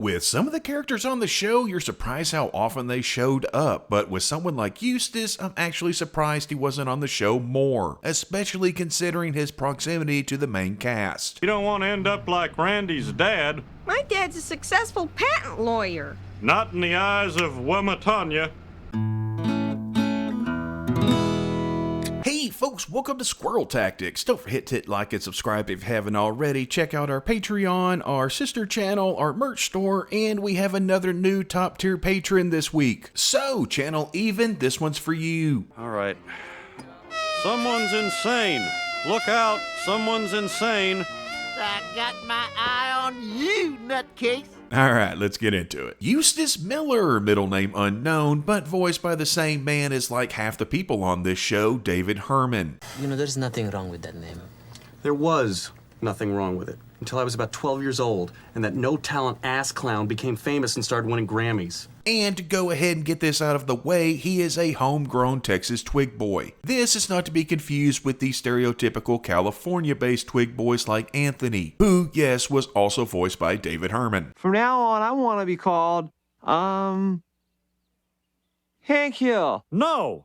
With some of the characters on the show, you're surprised how often they showed up, but with someone like Eustace, I'm actually surprised he wasn't on the show more, especially considering his proximity to the main cast. You don't want to end up like Randy's dad. My dad's a successful patent lawyer. Not in the eyes of Womatanya. Hey folks, welcome to Squirrel Tactics. Don't forget to hit like and subscribe if you haven't already. Check out our Patreon, our sister channel, our merch store, and we have another new top tier patron this week. So, Channel Even, this one's for you. All right. Someone's insane. Look out, someone's insane. I got my eye on you, nutcase. Alright, let's get into it. Eustace Miller, middle name unknown, but voiced by the same man as like half the people on this show, David Herman. You know, there's nothing wrong with that name. There was nothing wrong with it until I was about 12 years old and that no-talent ass clown became famous and started winning Grammys. And to go ahead and get this out of the way, he is a homegrown Texas twig boy. This is not to be confused with the stereotypical California-based twig boys like Anthony, who, yes, was also voiced by David Herman. From now on, I want to be called, Hank Hill. No,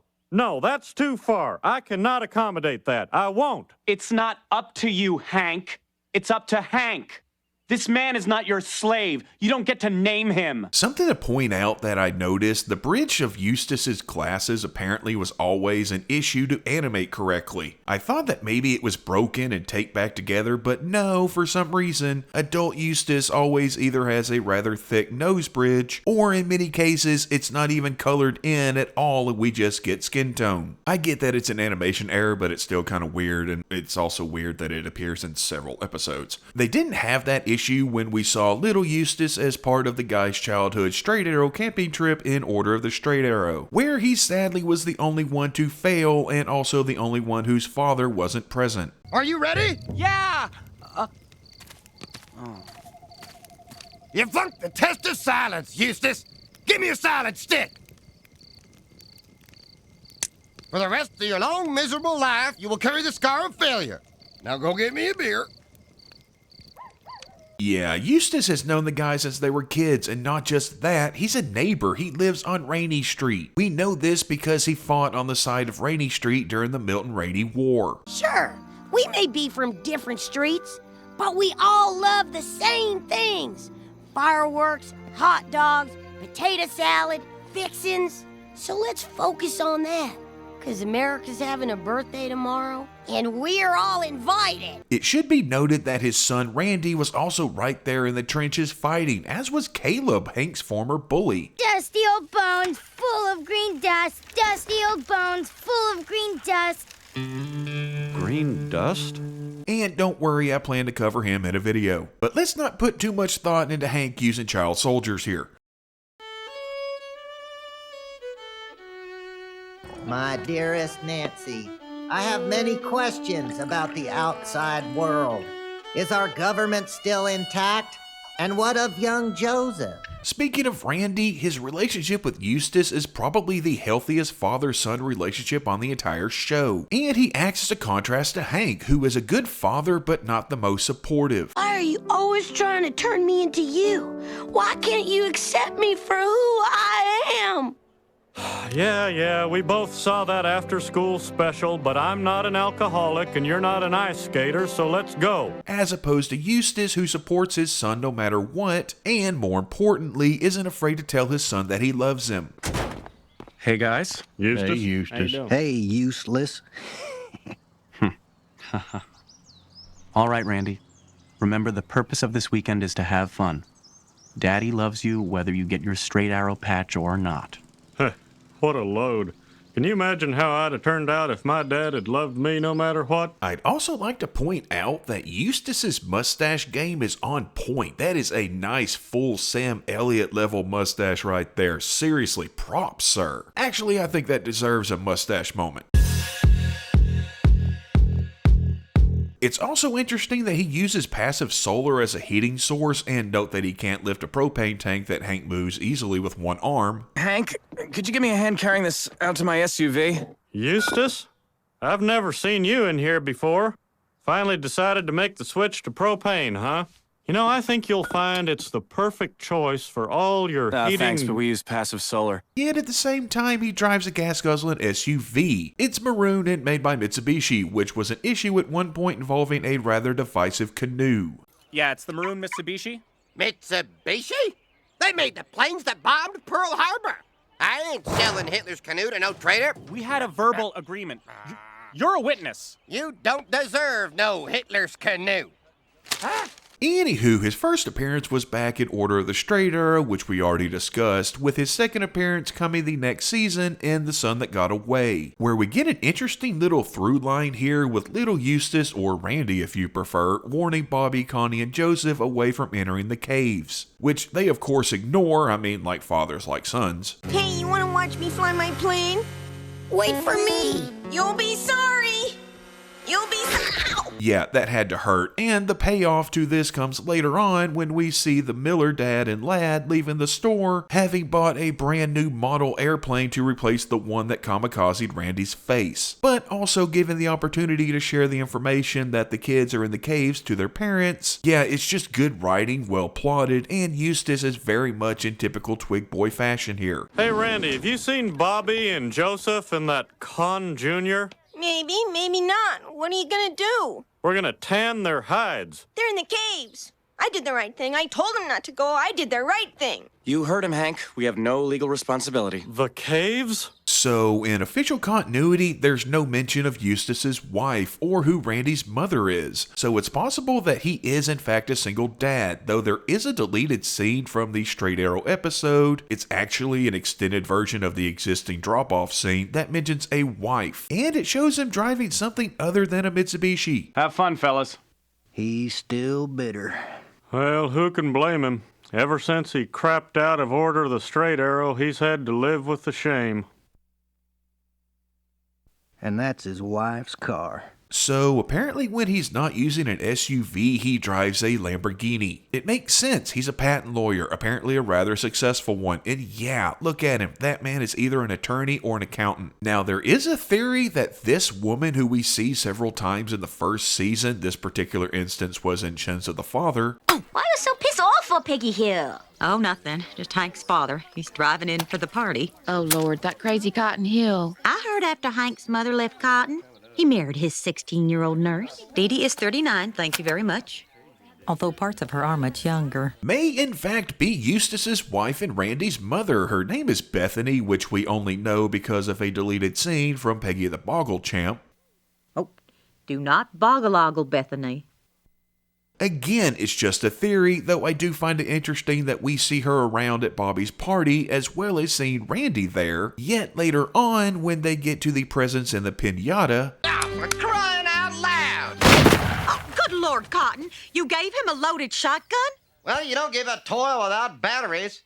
that's too far. I cannot accommodate that. I won't. It's not up to you, Hank. It's up to Hank. This man is not your slave. You don't get to name him. Something to point out that I noticed, the bridge of Eustace's glasses apparently was always an issue to animate correctly. I thought that maybe it was broken and taped back together, but no, for some reason, adult Eustace always either has a rather thick nose bridge, or in many cases, it's not even colored in at all and we just get skin tone. I get that it's an animation error, but it's still kind of weird, and it's also weird that it appears in several episodes. They didn't have that issue when we saw little Eustace as part of the guy's childhood straight arrow camping trip in Order of the Straight Arrow, where he sadly was the only one to fail and also the only one whose father wasn't present. Are you ready? Yeah! You flunked the test of silence, Eustace. Give me a silent stick. For the rest of your long, miserable life, you will carry the scar of failure. Now go get me a beer. Yeah, Eustace has known the guys since they were kids, and not just that, he's a neighbor. He lives on Rainy Street. We know this because he fought on the side of Rainy Street during the Milton Rainey War. Sure, we may be from different streets, but we all love the same things. Fireworks, hot dogs, potato salad, fixins'. So let's focus on that, because America's having a birthday tomorrow, and we're all invited. It should be noted that his son Randy was also right there in the trenches fighting, as was Caleb, Hank's former bully. Dusty old bones full of green dust. Dusty old bones full of green dust. Green dust? And don't worry, I plan to cover him in a video. But let's not put too much thought into Hank using child soldiers here. My dearest Nancy, I have many questions about the outside world. Is our government still intact? And what of young Joseph? Speaking of Randy, his relationship with Eustace is probably the healthiest father-son relationship on the entire show. And he acts as a contrast to Hank, who is a good father but not the most supportive. Why are you always trying to turn me into you? Why can't you accept me for who I am? Yeah, we both saw that after-school special, but I'm not an alcoholic and you're not an ice skater, so let's go. As opposed to Eustace, who supports his son no matter what, and more importantly, isn't afraid to tell his son that he loves him. Hey, guys. Eustace? Hey, Eustace. Hey, useless. All right, Randy. Remember, the purpose of this weekend is to have fun. Daddy loves you whether you get your straight arrow patch or not. What a load. Can you imagine how I'd have turned out if my dad had loved me no matter what? I'd also like to point out that Eustace's mustache game is on point. That is a nice full Sam Elliott level mustache right there. Seriously, props, sir. Actually, I think that deserves a mustache moment. It's also interesting that he uses passive solar as a heating source, and note that he can't lift a propane tank that Hank moves easily with one arm. Hank, could you give me a hand carrying this out to my SUV? Eustace? I've never seen you in here before. Finally decided to make the switch to propane, huh? You know, I think you'll find it's the perfect choice for all your heating... Thanks, but we use passive solar. Yet at the same time, he drives a gas-guzzling SUV. It's maroon and made by Mitsubishi, which was an issue at one point involving a rather divisive canoe. Yeah, it's the maroon Mitsubishi. Mitsubishi? They made the planes that bombed Pearl Harbor. I ain't selling Hitler's canoe to no traitor. We had a verbal agreement. You're a witness. You don't deserve no Hitler's canoe. Anywho, his first appearance was back in Order of the Straight Arrow, which we already discussed, with his second appearance coming the next season in The Son That Got Away, where we get an interesting little through line here with little Eustace, or Randy if you prefer, warning Bobby, Connie, and Joseph away from entering the caves, which they of course ignore, like fathers like sons. Hey, you wanna watch me fly my plane? Wait for me. You'll be sorry. You'll be sorry. Yeah, that had to hurt, and the payoff to this comes later on when we see the Miller dad and lad leaving the store, having bought a brand new model airplane to replace the one that kamikazed Randy's face, but also given the opportunity to share the information that the kids are in the caves to their parents. Yeah, it's just good writing, well plotted, and Eustace is very much in typical Twig Boy fashion here. Hey, Randy, have you seen Bobby and Joseph in that Con Jr.? Maybe, maybe not. What are you gonna do? We're gonna tan their hides. They're in the caves. I did the right thing. I told them not to go. I did the right thing. You heard him, Hank. We have no legal responsibility. The caves? So, in official continuity, there's no mention of Eustace's wife or who Randy's mother is. So it's possible that he is in fact a single dad, though there is a deleted scene from the Straight Arrow episode. It's actually an extended version of the existing drop-off scene that mentions a wife, and it shows him driving something other than a Mitsubishi. Have fun, fellas. He's still bitter. Well, who can blame him? Ever since he crapped out of Order of the Straight Arrow, he's had to live with the shame. And that's his wife's car. So apparently when he's not using an SUV, he drives a Lamborghini. It makes sense. He's a patent lawyer, apparently a rather successful one. And yeah, look at him. That man is either an attorney or an accountant. Now, there is a theory that this woman who we see several times in the first season, this particular instance was in Shen's of the father. Why are you so pissed off for Peggy Hill? Oh, nothing. Just Hank's father. He's driving in for the party. Oh, Lord, that crazy Cotton Hill. I heard after Hank's mother left Cotton, he married his 16-year-old nurse. Dee Dee is 39, thank you very much. Although parts of her are much younger. May in fact be Eustace's wife and Randy's mother. Her name is Bethany, which we only know because of a deleted scene from Peggy the Boggle Champ. Oh, do not boggle-ogle Bethany. Again, it's just a theory, though I do find it interesting that we see her around at Bobby's party as well as seeing Randy there. Yet later on, when they get to the presents in the piñata... Oh, for crying out loud! Oh, good Lord, Cotton. You gave him a loaded shotgun? Well, you don't give a toy without batteries.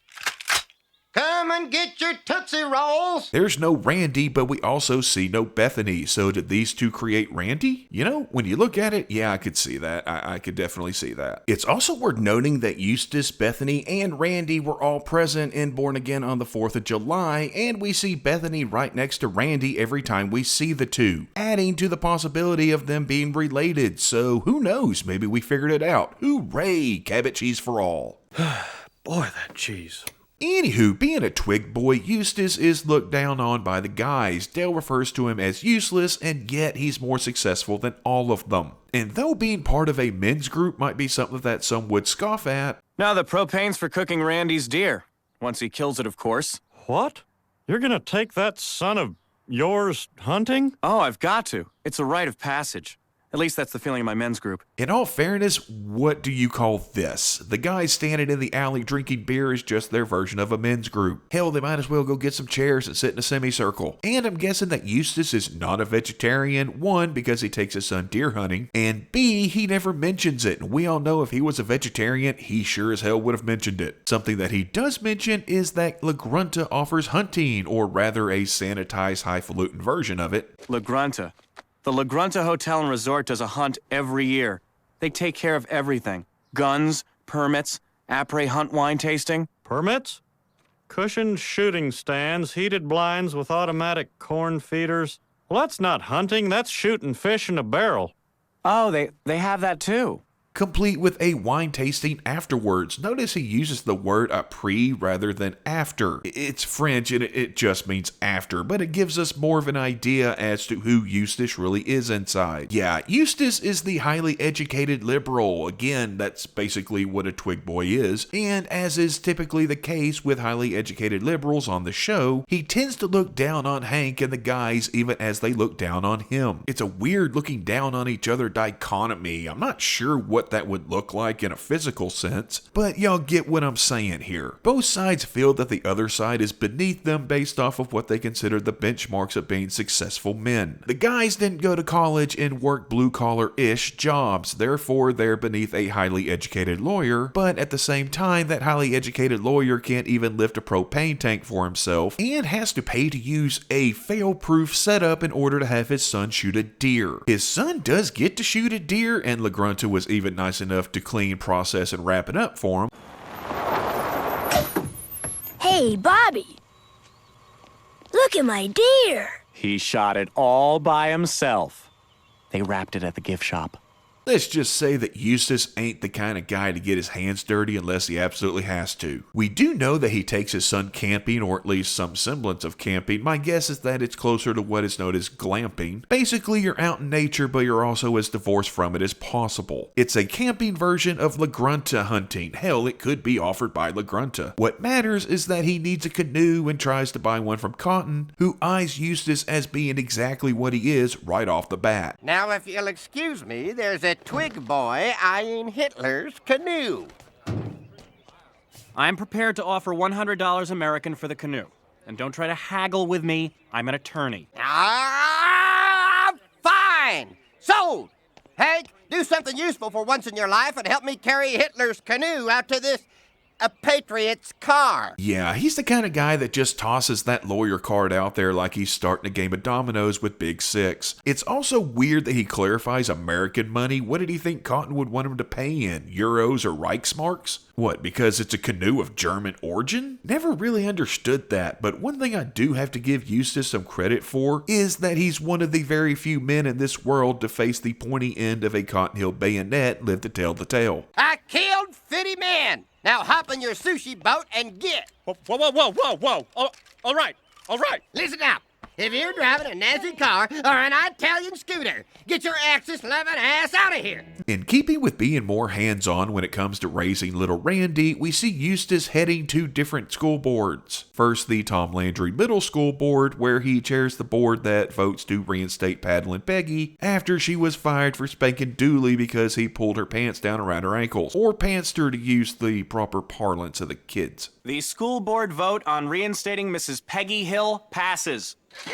Come and get your Tootsie Rolls! There's no Randy, but we also see no Bethany, so did these two create Randy? You know, when you look at it, yeah, I could see that. I could definitely see that. It's also worth noting that Eustace, Bethany, and Randy were all present in Born Again on the 4th of July, and we see Bethany right next to Randy every time we see the two, adding to the possibility of them being related, so who knows, maybe we figured it out. Hooray, Cabot cheese for all. Boy, that cheese. Anywho, being a twig boy, Eustace is looked down on by the guys. Dale refers to him as useless, and yet he's more successful than all of them. And though being part of a men's group might be something that some would scoff at... Now the propane's for cooking Randy's deer. Once he kills it, of course. What? You're gonna take that son of yours hunting? Oh, I've got to. It's a rite of passage. At least that's the feeling of my men's group. In all fairness, what do you call this? The guys standing in the alley drinking beer is just their version of a men's group. Hell, they might as well go get some chairs and sit in a semicircle. And I'm guessing that Eustace is not a vegetarian, one, because he takes his son deer hunting, and B, he never mentions it. And we all know if he was a vegetarian, he sure as hell would have mentioned it. Something that he does mention is that La Grunta offers hunting, or rather a sanitized highfalutin version of it. La Grunta. The La Grunta Hotel and Resort does a hunt every year. They take care of everything. Guns, permits, après hunt wine tasting. Permits? Cushioned shooting stands, heated blinds with automatic corn feeders. Well, that's not hunting, that's shooting fish in a barrel. Oh, they have that too. complete with a wine tasting afterwards. Notice he uses the word après rather than after. It's French and it just means after, but it gives us more of an idea as to who Eustace really is inside. Yeah, Eustace is the highly educated liberal. Again, that's basically what a twig boy is, and as is typically the case with highly educated liberals on the show, he tends to look down on Hank and the guys even as they look down on him. It's a weird looking down on each other dichotomy. I'm not sure what that would look like in a physical sense, but y'all get what I'm saying here. Both sides feel that the other side is beneath them based off of what they consider the benchmarks of being successful men. The guys didn't go to college and work blue-collar-ish jobs, therefore they're beneath a highly educated lawyer, but at the same time, that highly educated lawyer can't even lift a propane tank for himself and has to pay to use a fail-proof setup in order to have his son shoot a deer. His son does get to shoot a deer, and LaGrunta was even nice enough to clean, process, and wrap it up for him. Hey, Bobby. Look at my deer. He shot it all by himself. They wrapped it at the gift shop. Let's just say that Eustace ain't the kind of guy to get his hands dirty unless he absolutely has to. We do know that he takes his son camping, or at least some semblance of camping. My guess is that it's closer to what is known as glamping. Basically, you're out in nature, but you're also as divorced from it as possible. It's a camping version of LaGrunta hunting. Hell, it could be offered by LaGrunta. What matters is that he needs a canoe and tries to buy one from Cotton, who eyes Eustace as being exactly what he is right off the bat. Now, if you'll excuse me, there's a twig boy eyeing Hitler's canoe. I'm prepared to offer $100 American for the canoe. And don't try to haggle with me. I'm an attorney. Fine. Sold. Hank, do something useful for once in your life and help me carry Hitler's canoe out to this a patriot's car. Yeah, he's the kind of guy that just tosses that lawyer card out there like he's starting a game of dominoes with Big Six. It's also weird that he clarifies American money. What did he think Cotton would want him to pay in? Euros or Reichsmarks? What, because it's a canoe of German origin? Never really understood that, but one thing I do have to give Eustace some credit for is that he's one of the very few men in this world to face the pointy end of a Cotton Hill bayonet, live to tell the tale. I killed 50 men. Now hop in your sushi boat and get. Whoa. Oh, all right. Listen up. If you're driving a Nazi car or an Italian scooter, get your Axis-loving ass out of here. In keeping with being more hands-on when it comes to raising little Randy, we see Eustace heading to different school boards. First, the Tom Landry Middle School Board, where he chairs the board that votes to reinstate Paddling Peggy after she was fired for spanking Dooley because he pulled her pants down around her ankles, or pantsed her to use the proper parlance of the kids. The school board vote on reinstating Mrs. Peggy Hill passes. All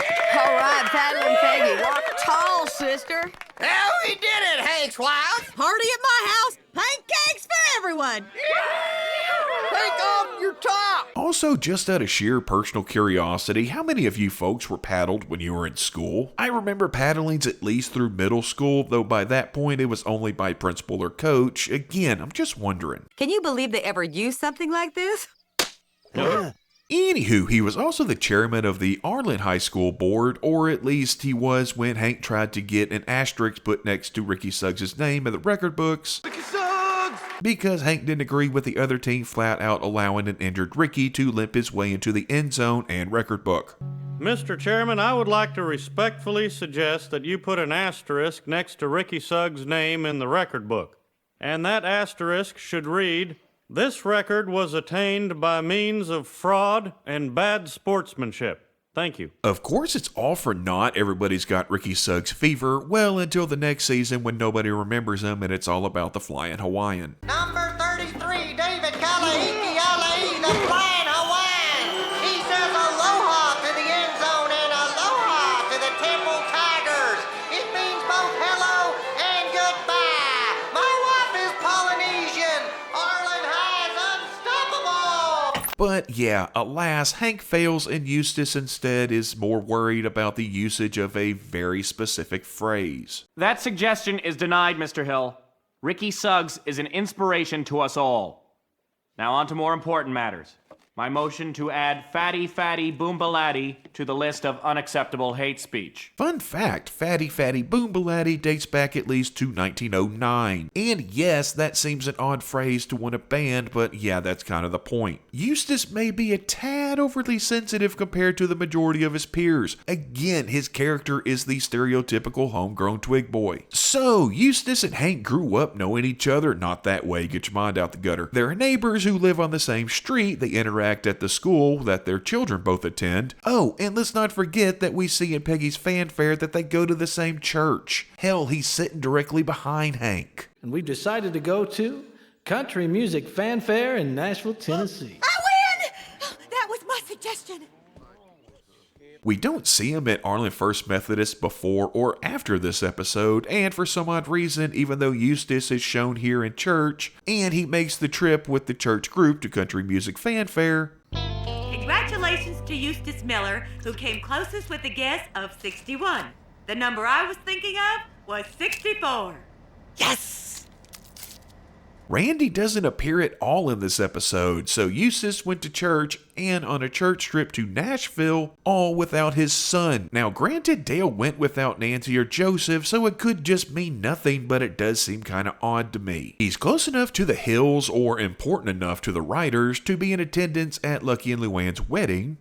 right, Paddling Peggy, walk tall, sister. Hell, we did it, Hank's wife. Party at my house, pancakes for everyone. Take off your top. Also, just out of sheer personal curiosity, how many of you folks were paddled when you were in school? I remember paddlings at least through middle school, though by that point it was only by principal or coach. Again, I'm just wondering. Can you believe they ever used something like this? Anywho, he was also the chairman of the Arlen High School board, or at least he was when Hank tried to get an asterisk put next to Ricky Suggs' name in the record books. Ricky Suggs! Because Hank didn't agree with the other team flat out allowing an injured Ricky to limp his way into the end zone and record book. Mr. Chairman, I would like to respectfully suggest that you put an asterisk next to Ricky Suggs' name in the record book. And that asterisk should read, "This record was attained by means of fraud and bad sportsmanship." Thank you. Of course, it's all for naught. Everybody's got Ricky Suggs fever, well, until the next season when nobody remembers him and it's all about the Flying Hawaiian. Number 33, David Kalahiki-Alai, the Flying Hawaiian. He says aloha to the end zone and aloha to the Temple Tigers. It means both hello and goodbye. My wife is Polynesian. Arlen High is unstoppable. But yeah, alas, Hank fails and Eustace instead is more worried about the usage of a very specific phrase. That suggestion is denied, Mr. Hill. Ricky Suggs is an inspiration to us all. Now on to more important matters. My motion to add Fatty Fatty Boombalatti to the list of unacceptable hate speech. Fun fact, Fatty Fatty Boombalatti dates back at least to 1909. And yes, that seems an odd phrase to want to ban, but yeah, that's kind of the point. Eustace may be a tad overly sensitive compared to the majority of his peers. Again, his character is the stereotypical homegrown twig boy. So, Eustace and Hank grew up knowing each other. Not that way, get your mind out the gutter. They're neighbors who live on the same street. They interact at the school that their children both attend. Oh, and let's not forget that we see in Peggy's fanfare that they go to the same church. Hell, he's sitting directly behind Hank. And we've decided to go to Country Music Fanfare in Nashville, Tennessee. I win! That was my suggestion. We don't see him at Arlen First Methodist before or after this episode, and for some odd reason, even though Eustace is shown here in church, and he makes the trip with the church group to Country Music Fanfare. Congratulations to Eustice Miller, who came closest with a guess of 61. The number I was thinking of was 64. Yes! Randy doesn't appear at all in this episode, so Eustace went to church and on a church trip to Nashville, all without his son. Now, granted, Dale went without Nancy or Joseph, so it could just mean nothing, but it does seem kind of odd to me. He's close enough to the Hills, or important enough to the writers, to be in attendance at Lucky and Luann's wedding.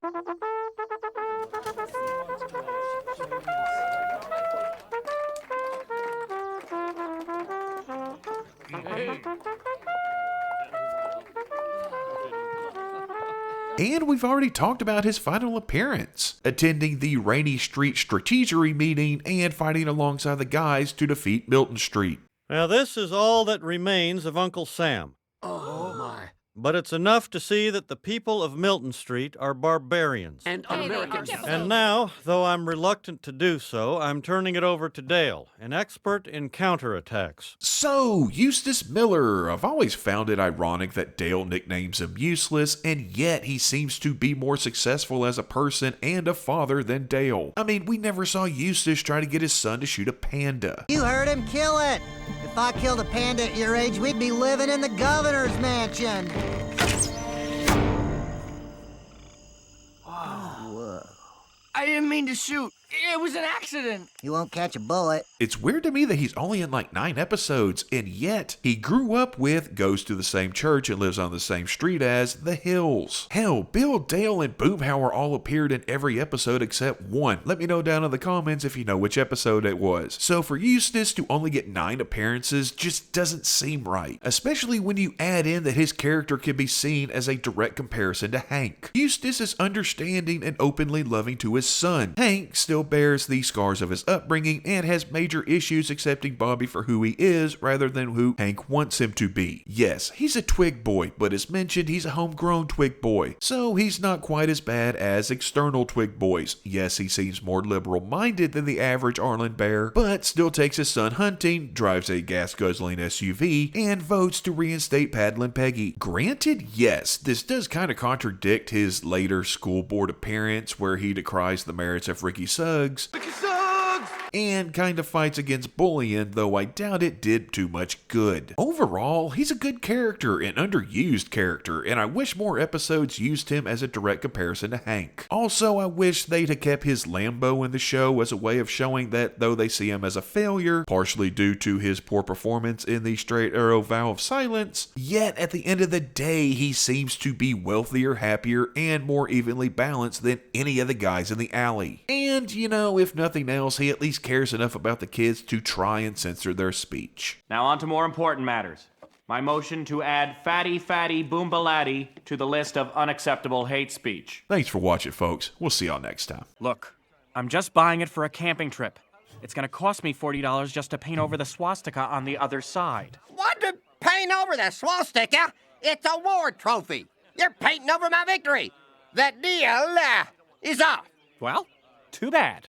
And we've already talked about his final appearance, attending the Rainy Street Strategery meeting and fighting alongside the guys to defeat Milton Street. Now this is all that remains of Uncle Sam. Oh, my. But it's enough to see that the people of Milton Street are barbarians. And un-Americans. And now, though I'm reluctant to do so, I'm turning it over to Dale, an expert in counterattacks. So, Eustace Miller. I've always found it ironic that Dale nicknames him Useless, and yet he seems to be more successful as a person and a father than Dale. I mean, we never saw Eustace try to get his son to shoot a panda. You heard him, kill it. If I killed a panda at your age, we'd be living in the governor's mansion. Whoa. I didn't mean to shoot. It was an accident. You won't catch a bullet. It's weird to me that he's only in like 9 episodes, and yet he grew up with, goes to the same church, and lives on the same street as the Hills. Hell, Bill, Dale, and Boomhauer all appeared in every episode except one. Let me know down in the comments if you know which episode it was. So for Eustace to only get 9 appearances just doesn't seem right, especially when you add in that his character can be seen as a direct comparison to Hank. Eustace is understanding and openly loving to his son. Hank still bears the scars of his upbringing and has major issues accepting Bobby for who he is rather than who Hank wants him to be. Yes, he's a twig boy, but as mentioned, he's a homegrown twig boy, so he's not quite as bad as external twig boys. Yes, he seems more liberal-minded than the average Arlen bear, but still takes his son hunting, drives a gas-guzzling SUV, and votes to reinstate Paddlin' Peggy. Granted, yes, this does kind of contradict his later school board appearance where he decries the merits of Ricky Suggs, and kind of fights against bullying, though I doubt it did too much good. Overall, he's a good character, an underused character, and I wish more episodes used him as a direct comparison to Hank. Also, I wish they'd have kept his Lambo in the show as a way of showing that though they see him as a failure, partially due to his poor performance in the Straight Arrow Vow of Silence, yet at the end of the day, he seems to be wealthier, happier, and more evenly balanced than any of the guys in the alley. And, you know, if nothing else, he at least cares enough about the kids to try and censor their speech. Now on to more important matters. My motion to add Fatty Fatty Boombalatti to the list of unacceptable hate speech. Thanks for watching, folks. We'll see y'all next time. Look, I'm just buying it for a camping trip. It's gonna cost me $40 just to paint over the swastika on the other side. What to paint over the swastika? It's a war trophy. You're painting over my victory. That deal is off. Well, too bad.